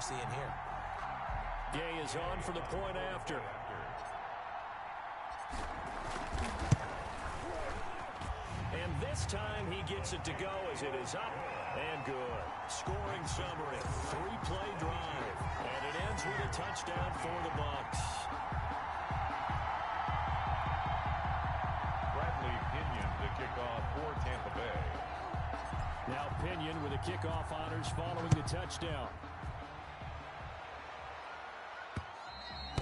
we're seeing here. Gay is on for the point after. And this time he gets it to go as it is up and good. Scoring summary, 3-play drive. And it ends with a touchdown for the Bucs. Bradley Pinion to kick off for Tampa Bay. Now Pinion with the kickoff honors following the touchdown.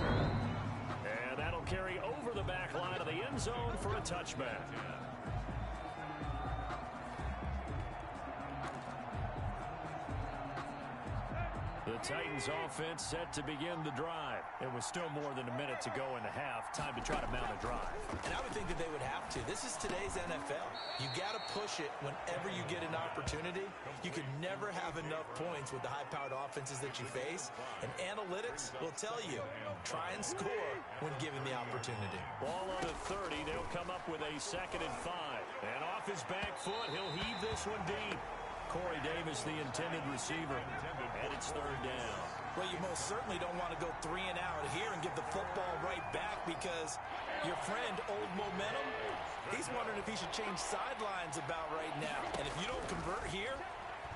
And that'll carry over the back line of the end zone for a touchback. The Titans offense set to begin the drive. It was still more than a minute to go in the half. Time to try to mount a drive. And I would think that they would have to. This is today's NFL. You got to push it whenever you get an opportunity. You can never have enough points with the high-powered offenses that you face. And analytics will tell you, try and score when given the opportunity. Ball on the 30. They'll come up with a 2nd and 5. And off his back foot, he'll heave this one deep. Corey Davis, the intended receiver, and it's 3rd down. Well, you most certainly don't want to go 3 and out here and give the football right back because your friend, Old Momentum, he's wondering if he should change sidelines about right now. And if you don't convert here,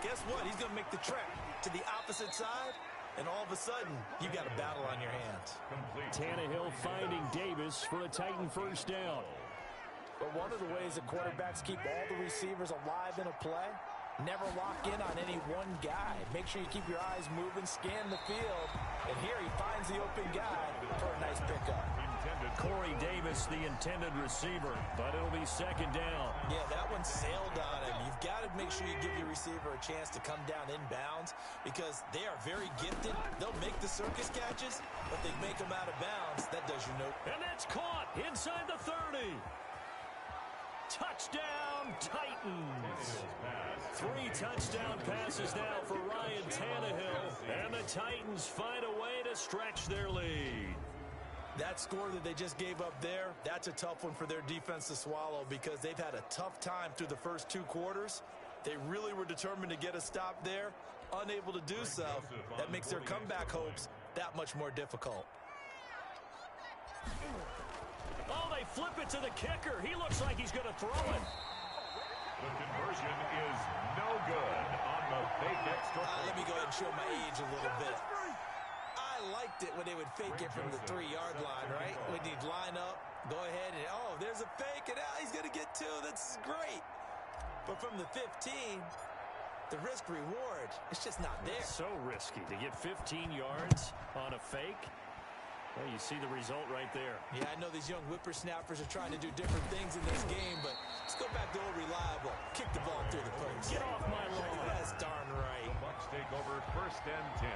guess what? He's going to make the trek to the opposite side, and all of a sudden, you got a battle on your hands. Tannehill finding Davis for a Titan 1st down. But one of the ways that quarterbacks keep all the receivers alive in a play, never lock in on any one guy. Make sure you keep your eyes moving, scan the field. And here he finds the open guy for a nice pickup. Corey Davis, the intended receiver, but it'll be 2nd down. Yeah, that one sailed on him. You've got to make sure you give your receiver a chance to come down inbounds because they are very gifted. They'll make the circus catches, but they make them out of bounds. That does you no. And that's caught inside the 30. Touchdown, Titans. 3 touchdown passes now for Ryan Tannehill. And the Titans find a way to stretch their lead. That score that they just gave up there, that's a tough one for their defense to swallow because they've had a tough time through the first 2 quarters. They really were determined to get a stop there. Unable to do so, that makes their comeback hopes that much more difficult. Oh, they flip it to the kicker. He looks like he's going to throw it. The conversion is no good on the fake extra point. Let me go ahead and show my age a little bit. I liked it when they would fake it from the 3-yard line, right? When you'd line up, go ahead and, oh, there's a fake, and he's going to get 2. That's great. But from the 15, the risk-reward, it's just not there. So risky to get 15 yards on a fake. Well, you see the result right there. Yeah, I know these young whippersnappers are trying to do different things in this game, but let's go back to old reliable. Kick the ball through the post. Get off my lawn. That's darn right. The Bucs take over 1st and 10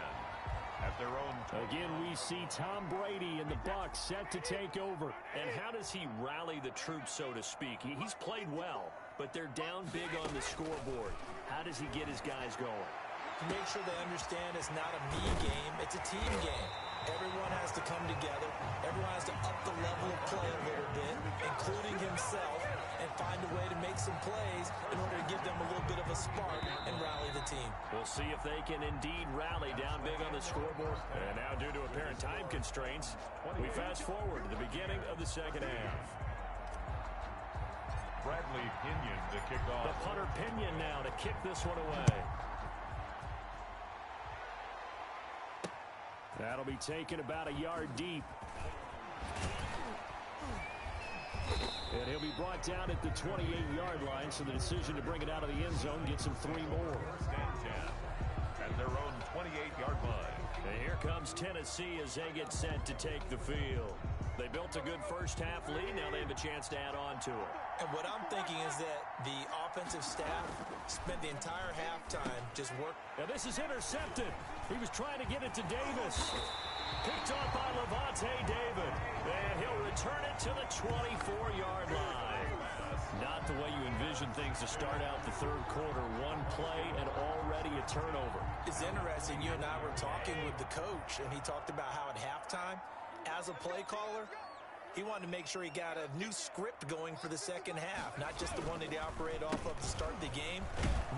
at their own. Again, we see Tom Brady and the Bucs set to take over. And how does he rally the troops, so to speak? He's played well, but they're down big on the scoreboard. How does he get his guys going? Make sure they understand it's not a me game, it's a team game. Everyone has to come together. Everyone has to up the level of play a little bit, including himself, and find a way to make some plays in order to give them a little bit of a spark and rally the team. We'll see if they can indeed rally down big on the scoreboard. And now, due to apparent time constraints, we fast forward to the beginning of the 2nd half. Bradley Pinion to kick off. The punter Pinion now to kick this one away. That'll be taken about a yard deep. And he'll be brought down at the 28-yard line, so the decision to bring it out of the end zone gets him 3 more. 1st and 10 at their own 28-yard line. And here comes Tennessee as they get set to take the field. They built a good first-half lead. Now they have a chance to add on to it. And what I'm thinking is that the offensive staff spent the entire halftime just working. Now this is intercepted. He was trying to get it to Davis. Picked off by Levante David. And he'll return it to the 24-yard line. Not the way you envision things to start out the 3rd quarter. 1 play and already a turnover. It's interesting. You and I were talking with the coach, and he talked about how at halftime, as a play caller, he wanted to make sure he got a new script going for the 2nd half, not just the one that he operated off of to start the game.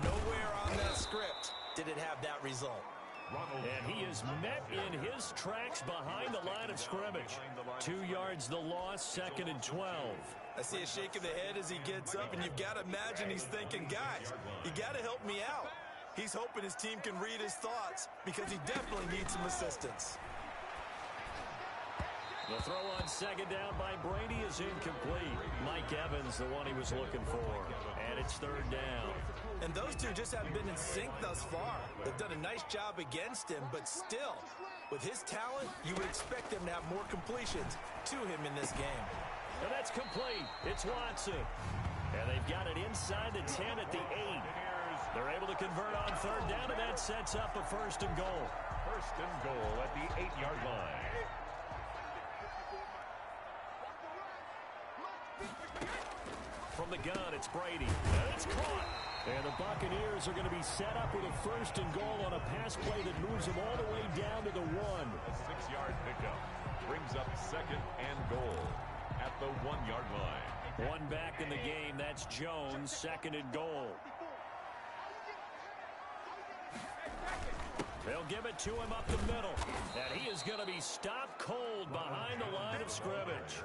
Nowhere on that script did it have that result. And he is met in his tracks behind the line of scrimmage. 2 yards the loss, 2nd and 12. I see a shake of the head as he gets up, and you've got to imagine he's thinking, guys, you got to help me out. He's hoping his team can read his thoughts because he definitely needs some assistance. The throw on 2nd down by Brady is incomplete. Mike Evans, the one he was looking for. And it's 3rd down. And those two just haven't been in sync thus far. They've done a nice job against him, but still, with his talent, you would expect him to have more completions to him in this game. And that's complete. It's Watson. And they've got it inside the 10 at the 8. They're able to convert on 3rd down, and that sets up a 1st and goal. 1st and goal at the 8-yard line. From the gun, it's Brady. And it's caught. And the Buccaneers are going to be set up with a 1st and goal on a pass play that moves them all the way down to the 1. A 6-yard pickup brings up 2nd and goal at the 1-yard line. One back in the game. That's Jones, 2nd and goal. They'll give it to him up the middle. And he is going to be stopped cold behind the line of scrimmage.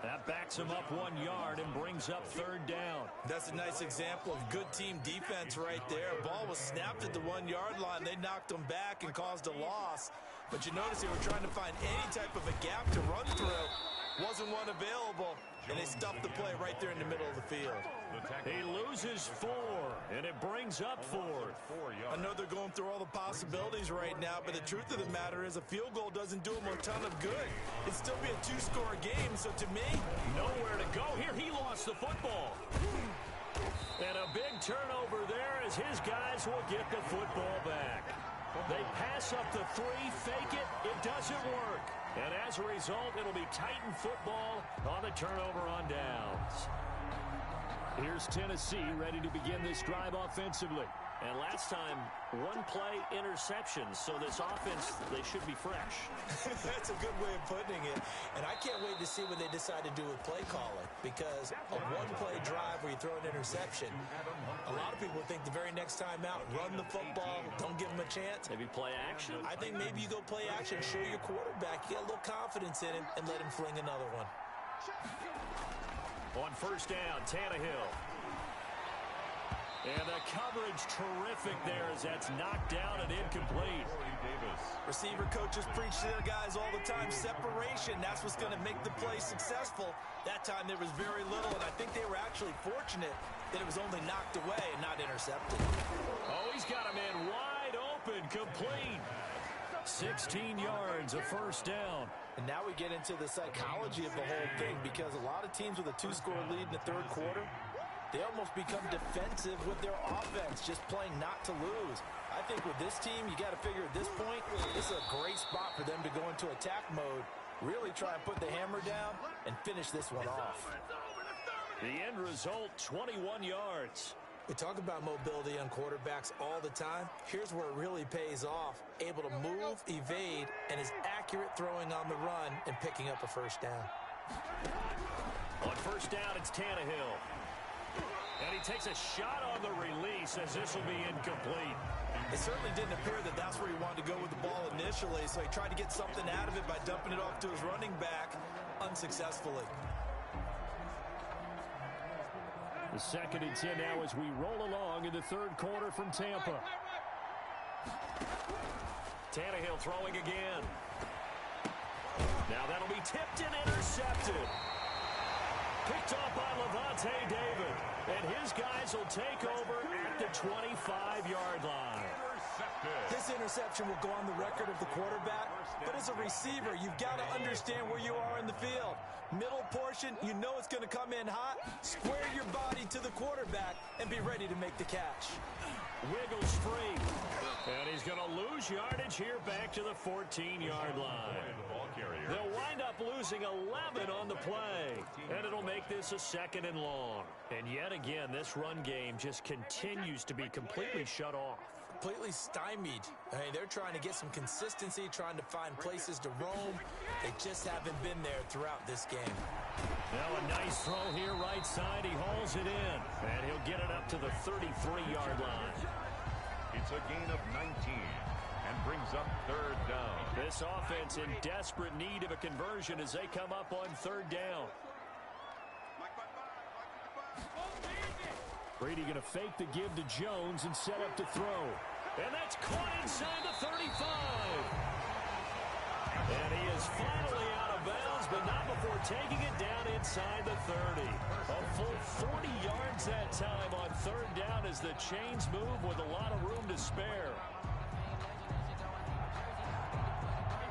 That backs him up 1 yard and brings up 3rd down. That's a nice example of good team defense right there. Ball was snapped at the 1-yard line. They knocked him back and caused a loss. But you notice they were trying to find any type of a gap to run through. Wasn't one available, and they stuffed the play right there in the middle of the field. He loses 4, and it brings up 4th. I know they're going through all the possibilities right now, but the truth of the matter is a field goal doesn't do them a ton of good. It'd still be a 2-score game, so to me, nowhere to go. Here he lost the football. And a big turnover there as his guys will get the football back. They pass up the 3, fake it. It doesn't work. And as a result, it'll be Titan football on the turnover on downs. Here's Tennessee ready to begin this drive offensively. And last time, 1-play interceptions, so this offense, they should be fresh. That's a good way of putting it. And I can't wait to see what they decide to do with play calling, because a 1-play drive where you throw an interception, a lot of people think the very next time out, run the football, don't give them a chance. Maybe play action? I think maybe you go play action, show your quarterback, you get a little confidence in him, and let him fling another one. On 1st down, Tannehill. And the coverage terrific there as that's knocked down and incomplete. Receiver coaches preach to their guys all the time. Separation, that's what's going to make the play successful. That time there was very little, and I think they were actually fortunate that it was only knocked away and not intercepted. Oh, he's got him in wide open, complete. 16 yards, a 1st down. And now we get into the psychology of the whole thing, because a lot of teams with a 2-score lead in the 3rd quarter, they almost become defensive with their offense, just playing not to lose. I think with this team, you got to figure at this point, this is a great spot for them to go into attack mode, really try and put the hammer down and finish this one off. The end result, 21 yards. We talk about mobility on quarterbacks all the time. Here's where it really pays off. Able to move, evade, and is accurate throwing on the run and picking up a 1st down. On 1st down, it's Tannehill. And he takes a shot on the release as this will be incomplete. It certainly didn't appear that that's where he wanted to go with the ball initially, so he tried to get something out of it by dumping it off to his running back unsuccessfully. The 2nd and 10 now as we roll along in the 3rd quarter from Tampa. Tannehill throwing again. Now that'll be tipped and intercepted. Picked off by Levante David. And his guys will take over at the 25-yard line. This interception will go on the record of the quarterback, but as a receiver, you've got to understand where you are in the field. Middle portion, you know it's going to come in hot. Square your body to the quarterback and be ready to make the catch. Wiggles free. And he's going to lose yardage here back to the 14-yard line. They'll wind up losing 11 on the play. And it'll make this a 2nd and long. And yet again, this run game just continues to be completely shut off. Completely stymied. I mean, they're trying to get some consistency, trying to find places to roam. They just haven't been there throughout this game. Now a nice throw here right side. He hauls it in. And he'll get it up to the 33-yard line. It's a gain of 19. and brings up third down. This offense in desperate need of a conversion as they come up on third down. Brady going to fake the give to Jones and set up to throw. And that's caught inside the 35. And he is finally out of bounds, but not before taking it down inside the 30. A full 40 yards that time on third down as the chains move with a lot of room to spare.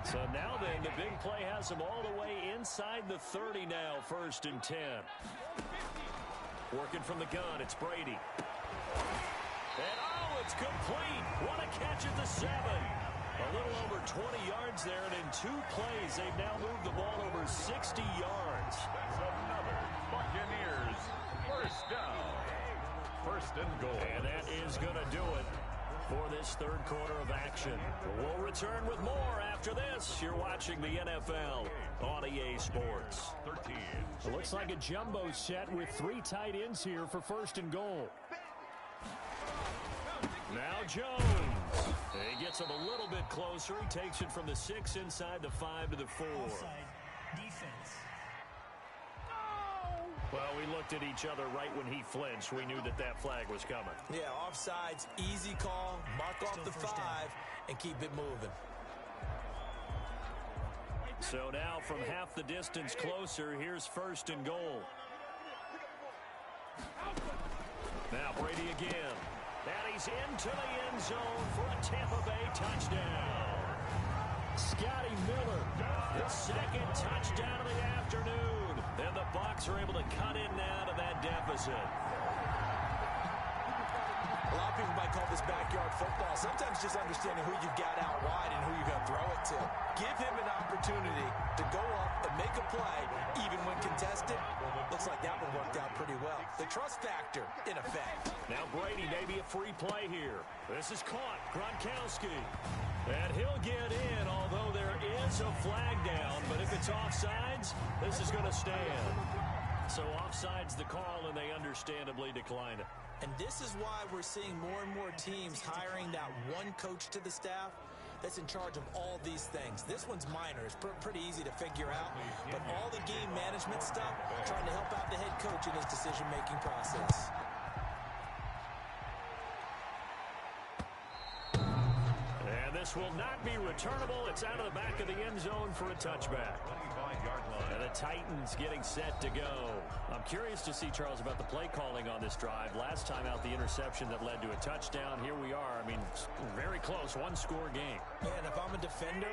So now then, the big play has him all the way inside the 30 now, 1st and 10. Working from the gun, it's Brady. And oh, it's complete. What a catch at the 7. A little over 20 yards there, and in 2 plays, they've now moved the ball over 60 yards. That's another Buccaneers first down. 1st and goal. And that is going to do it for this third quarter of action. We'll return with more after this. You're watching the NFL on EA Sports. 13. It looks like a jumbo set with 3 tight ends here for 1st and goal. Now Jones. He gets him a little bit closer. He takes it from the 6 inside the 5 to the 4. Defense. Well, we looked at each other right when he flinched. We knew that that flag was coming. Yeah, offsides, easy call, mark off the 5, and keep it moving. So now from half the distance closer, here's 1st and goal. Now Brady again. And he's into the end zone for a Tampa Bay touchdown. Scotty Miller, his 2nd touchdown of the afternoon. And the Bucs are able to cut in now to that deficit. A lot of people might call this backyard football. Sometimes just understanding who you've got out wide and who you're going to throw it to. Give him an opportunity to go up and make a play, even when contested. Looks like that one worked out pretty well. The trust factor, in effect. Now Brady, maybe a free play here. This is caught. Gronkowski. And he'll get in, although there is a flag down. But if it's offsides, this is going to stand. So offsides the call, and they understandably decline it. And this is why we're seeing more and more teams hiring that one coach to the staff that's in charge of all these things. This one's minor. It's pretty easy to figure out. But all the game management stuff, trying to help out the head coach in his decision-making process. And this will not be returnable. It's out of the back of the end zone for a touchback. And the Titans getting set to go. I'm curious to see, Charles, about the play calling on this drive. Last time out, the interception that led to a touchdown. Here we are. I mean, very close, 1-score game. Yeah, and if I'm a defender,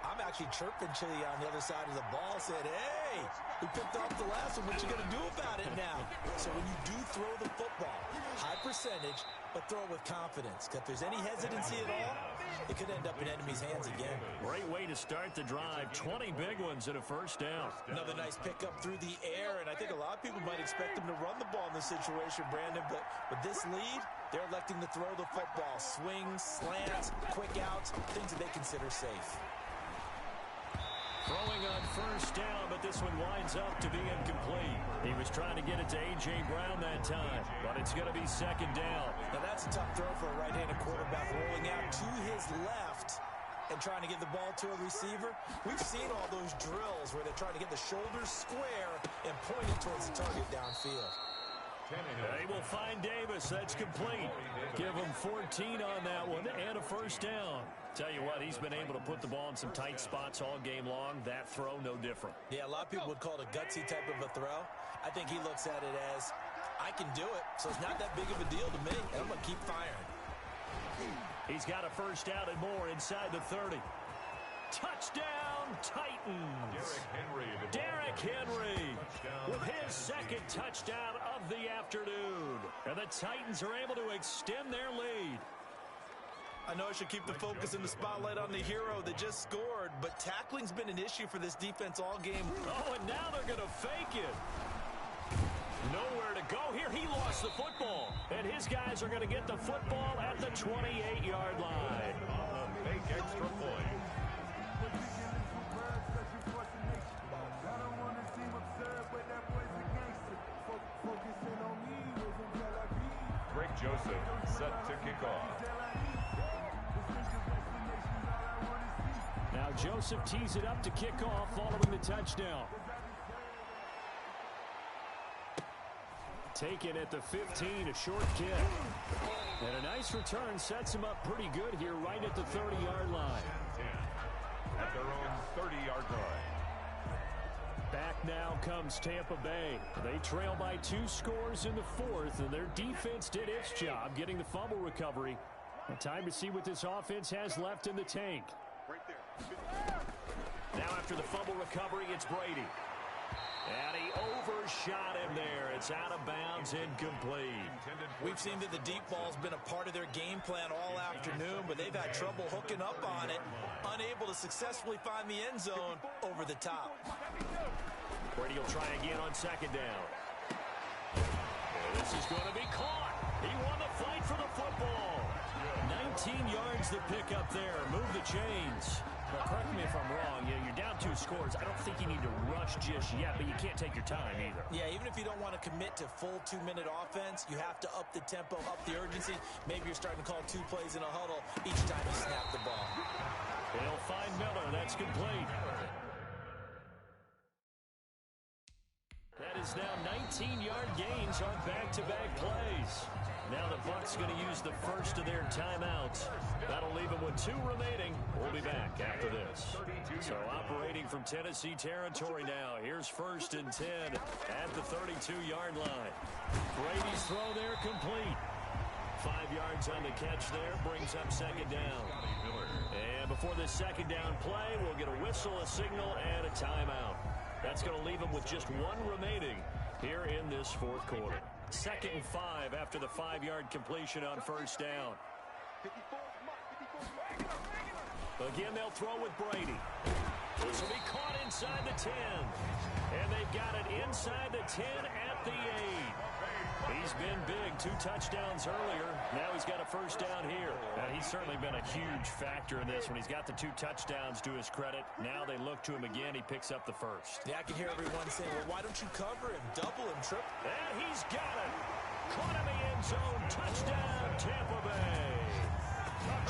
I'm actually chirping Chili on the other side of the ball, said, hey, we picked off the last one. What you going to do about it now? So when you do throw the football, high percentage, but throw it with confidence. If there's any hesitancy at all, it could end up in enemy's hands again. Great way to start the drive. 20 big ones and a 1st down. Another nice pickup through the air, and I think a lot of people might expect them to run the ball in this situation, Brandon, but with this lead, they're electing to throw the football. Swings, slants, quick outs, things that they consider safe. Throwing on 1st down, but this one winds up to be incomplete. He was trying to get it to A.J. Brown that time, but it's going to be 2nd down. Now that's a tough throw for a right-handed quarterback, rolling out to his left and trying to get the ball to a receiver. We've seen all those drills where they're trying to get the shoulders square and point it towards the target downfield. They will find Davis. That's complete. Give him 14 on that one and a 1st down. Tell you what, he's been able to put the ball in some tight spots all game long. That throw, no different. Yeah, a lot of people would call it a gutsy type of a throw. I think he looks at it as, I can do it, so it's not that big of a deal to me, and I'm going to keep firing. He's got a 1st down and more inside the 30. Touchdown, Titans. Derrick Henry with his 2nd touchdown of the afternoon. And the Titans are able to extend their lead. I know I should keep the focus and the spotlight on the hero that just scored, but tackling's been an issue for this defense all game. Oh, and now they're going to fake it. Nowhere to go here. He lost the football. And his guys are going to get the football at the 28-yard line. Fake extra point. Greg Joseph set to kick off. Joseph tees it up to kick off following the touchdown. Taken at the 15, a short kick. And a nice return sets him up pretty good here right at the 30-yard line. 10 at their own 30-yard line. Back now comes Tampa Bay. They trail by 2 scores in the fourth, and their defense did its job getting the fumble recovery. Time to see what this offense has left in the tank. Now after the fumble recovery, it's Brady. And he overshot him there. It's out of bounds, incomplete. We've seen that the deep ball's been a part of their game plan all afternoon, but they've had trouble hooking up on it, unable to successfully find the end zone over the top. Brady will try again on second down. And this is going to be caught. He won the fight for the football. 19 yards to pick up there. Move the chains. Well, correct me if I'm wrong. You're down 2 scores. I don't think you need to rush just yet, but you can't take your time either. Yeah, even if you don't want to commit to full 2-minute offense, you have to up the tempo, up the urgency. Maybe you're starting to call 2 plays in a huddle each time you snap the ball. They'll find Miller. That's complete. That is now 19-yard gains on back-to-back plays. Now the Bucs going to use the first of their timeouts. That'll leave them with 2 remaining. We'll be back after this. So operating from Tennessee territory now. Here's 1st and 10 at the 32-yard line. Brady's throw there complete. 5 yards on the catch there. Brings up second down. And before this second down play, we'll get a whistle, a signal, and a timeout. That's going to leave them with just 1 remaining here in this fourth quarter. 2nd and 5 after the 5-yard completion on first down. Again, they'll throw with Brady. This will be caught inside the 10. And they've got it inside the 10 at the 8. He's been big. 2 touchdowns earlier. Now he's got a first down here. He's certainly been a huge factor in this when he's got the 2 touchdowns to his credit. Now they look to him again. He picks up the first. Yeah, I can hear everyone saying, well, why don't you cover him, double him, triple? And he's got it. Caught in the end zone. Touchdown, Tampa Bay.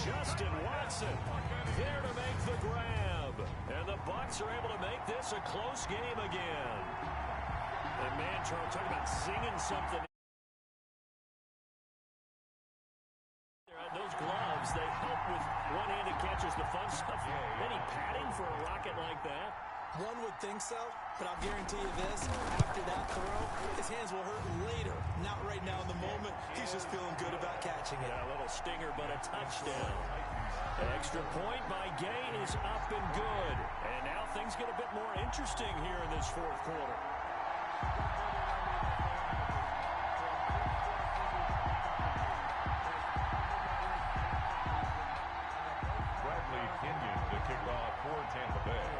Justin Watson there to make the grab. And the Bucs are able to make this a close game again. And man, Charles, talking about singing something. Those gloves, they help with one-handed catches, the fun stuff. Any padding for a rocket like that? One would think so, but I'll guarantee you this. After that throw, his hands will hurt later. Not right now in the moment. He's just feeling good about catching it. Yeah, a little stinger, but a touchdown. The extra point by Gay is up and good. And now things get a bit more interesting here in this fourth quarter. To kick off for Tampa Bay.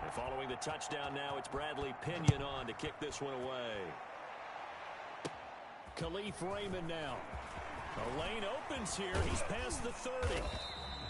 And following the touchdown now, it's Bradley Pinion on to kick this one away. Khalif Raymond now. The lane opens here. He's past the 30.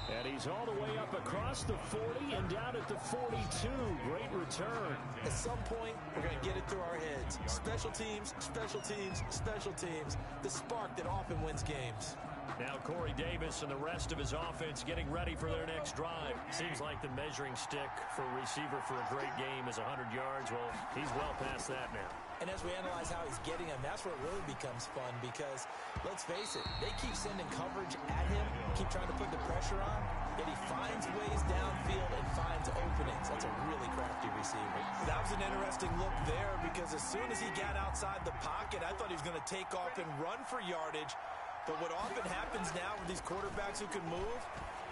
And he's all the way up across the 40 and down at the 42. Great return. At some point, we're going to get it through our heads. Special teams, special teams, special teams. The spark that often wins games. Now Corey Davis and the rest of his offense getting ready for their next drive. Seems like the measuring stick for a receiver for a great game is 100 yards. Well, he's well past that now. And as we analyze how he's getting them, that's where it really becomes fun because, let's face it, they keep sending coverage at him, keep trying to put the pressure on, yet he finds ways downfield and finds openings. That's a really crafty receiver. That was an interesting look there because as soon as he got outside the pocket, I thought he was going to take off and run for yardage. But what often happens now with these quarterbacks who can move,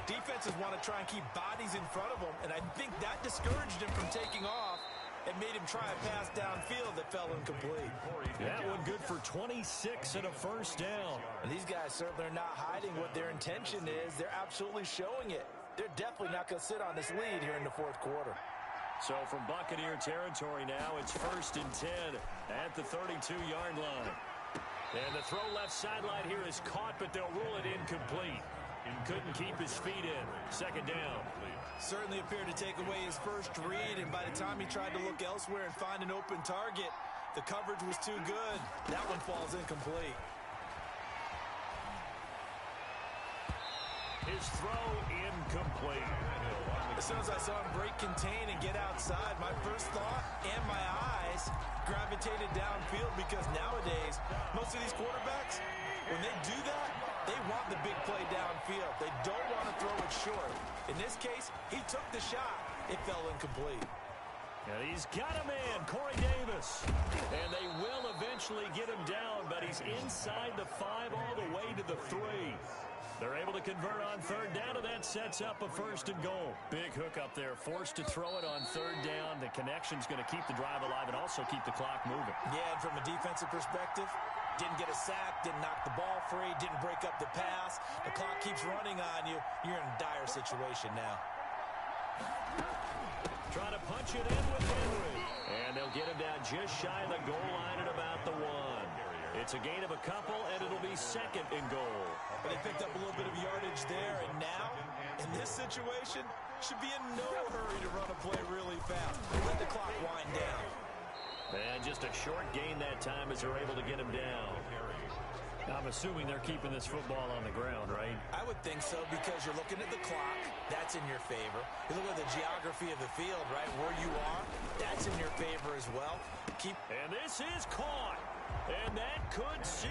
defenses want to try and keep bodies in front of them, and I think that discouraged him from taking off and made him try a pass downfield that fell incomplete. That one good for 26 and a first down. And these guys certainly are not hiding what their intention is. They're absolutely showing it. They're definitely not going to sit on this lead here in the fourth quarter. So from Buccaneer territory now, it's 1st and 10 at the 32-yard line. And the throw left sideline here is caught, but they'll rule it incomplete. Couldn't keep his feet in. Second down. Certainly appeared to take away his first read, and by the time he tried to look elsewhere and find an open target, the coverage was too good. That one falls incomplete. His throw incomplete. As soon as I saw him break contain and get outside, my first thought and my eyes gravitated downfield, because nowadays, most of these quarterbacks, when they do that, they want the big play downfield. They don't want to throw it short. In this case, he took the shot. It fell incomplete. And he's got a man, Corey Davis. And they will eventually get him down, but he's inside the 5 all the way to the 3. They're able to convert on third down, and that sets up a 1st and goal. Big hook up there, forced to throw it on third down. The connection's going to keep the drive alive and also keep the clock moving. Yeah, and from a defensive perspective, didn't get a sack, didn't knock the ball free, didn't break up the pass. The clock keeps running on you. You're in a dire situation now. Trying to punch it in with Henry. And they'll get him down just shy of the goal line at about the 1. It's a gain of a couple, and it'll be 2nd and goal. But they picked up a little bit of yardage there, and now, in this situation, should be in no hurry to run a play really fast. Let the clock wind down. And just a short gain that time as they're able to get him down. I'm assuming they're keeping this football on the ground, right? I would think so, because you're looking at the clock. That's in your favor. You look at the geography of the field, right? Where you are, that's in your favor as well. And this is caught. And that could see.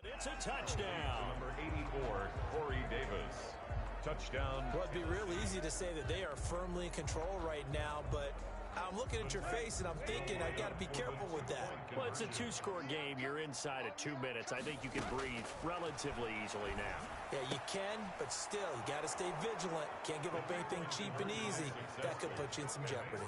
It's a touchdown. Number 84, Corey Davis. Touchdown. Well, it'd be real easy to say that they are firmly in control right now, but I'm looking at your face and I'm thinking I've got to be careful with that. Well, it's a 2-score game. You're inside at 2 minutes. I think you can breathe relatively easily now. Yeah, you can, but still, you got to stay vigilant. Can't give up anything cheap and easy. That could put you in some jeopardy.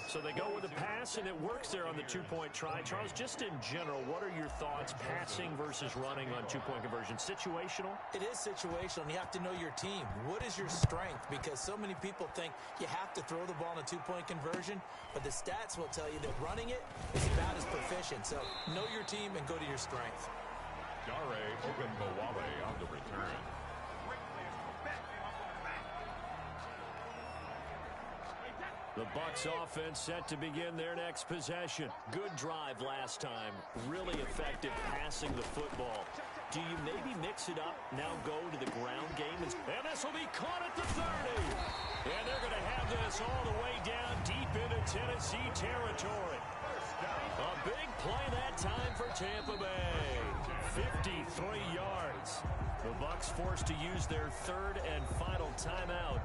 So they go with a pass, and it works there on the 2-point try. Charles, just in general, what are your thoughts, passing versus running on 2-point conversion? Situational? It is situational, and you have to know your team. What is your strength? Because so many people think you have to throw the ball in a 2-point conversion, but the stats will tell you that running it is about as proficient. So know your team and go to your strength. Dare Ogunbowale on the return. The Bucs offense set to begin their next possession. Good drive last time. Really effective passing the football. Do you maybe mix it up, now go to the ground game? And this will be caught at the 30. And they're going to have this all the way down deep into Tennessee territory. A big play that time for Tampa Bay. 53 yards. The Bucs forced to use their 3rd and final timeout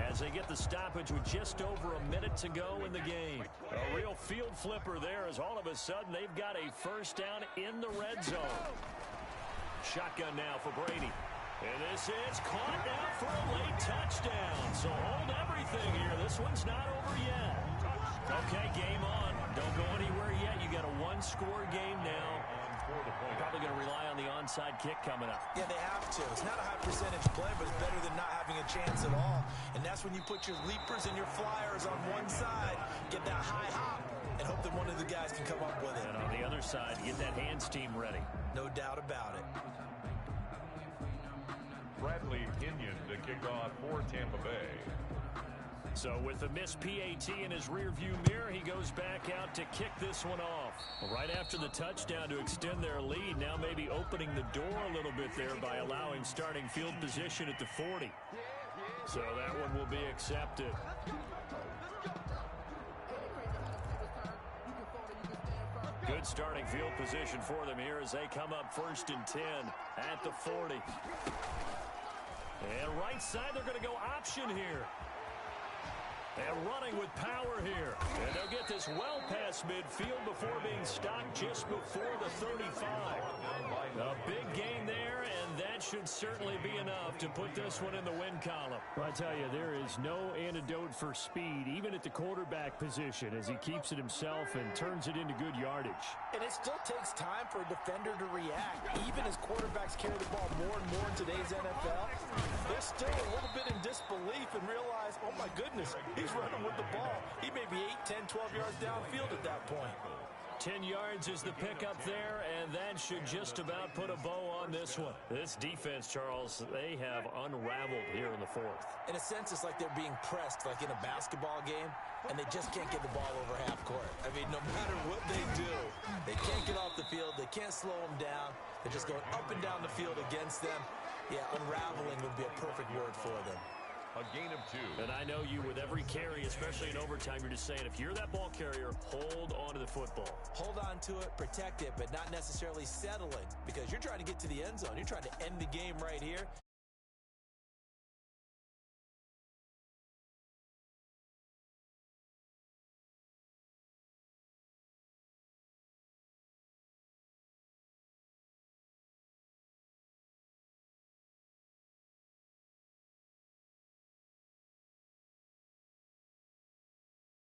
as they get the stoppage with just over a minute to go in the game. A real field flipper there, as all of a sudden they've got a 1st down in the red zone. Shotgun now for Brady. And this is caught now for a late touchdown. So hold everything here. This one's not over yet. Okay, game on. Don't go anywhere yet. You got a 1-score game now. Probably going to rely on the onside kick coming up. Yeah, they have to. It's not a high percentage play, but it's better than not having a chance at all. And that's when you put your leapers and your flyers on one side, get that high hop, and hope that one of the guys can come up with it. And on the other side, get that hands team ready. No doubt about it. Bradley Pinion to kick off for Tampa Bay. So with the missed PAT in his rearview mirror, he goes back out to kick this one off. Right after the touchdown to extend their lead, now maybe opening the door a little bit there by allowing starting field position at the 40. So that one will be accepted. Good starting field position for them here as they come up 1st and 10 at the 40. And right side, they're going to go option here. And running with power here. And they'll get this well past midfield before being stopped just before the 35. A big gain there, and that should certainly be enough to put this one in the win column. Well, I tell you, there is no antidote for speed, even at the quarterback position, as he keeps it himself and turns it into good yardage. And it still takes time for a defender to react. Even as quarterbacks carry the ball more and more in today's NFL, they're still a little bit in disbelief and realize, oh my goodness, he's running with the ball. He may be 8, 10, 12 yards downfield at that point. 10 yards is the pickup there, and that should just about put a bow on this one. This defense, Charles, they have unraveled here in the fourth. In a sense, it's like they're being pressed like in a basketball game, and they just can't get the ball over half court. I mean, no matter what they do, they can't get off the field. They can't slow them down. They're just going up and down the field against them. Yeah, unraveling would be a perfect word for them. A gain of 2. And I know you, with every carry, especially in overtime, you're just saying, if you're that ball carrier, hold on to the football. Hold on to it, protect it, but not necessarily settle it, because you're trying to get to the end zone. You're trying to end the game right here.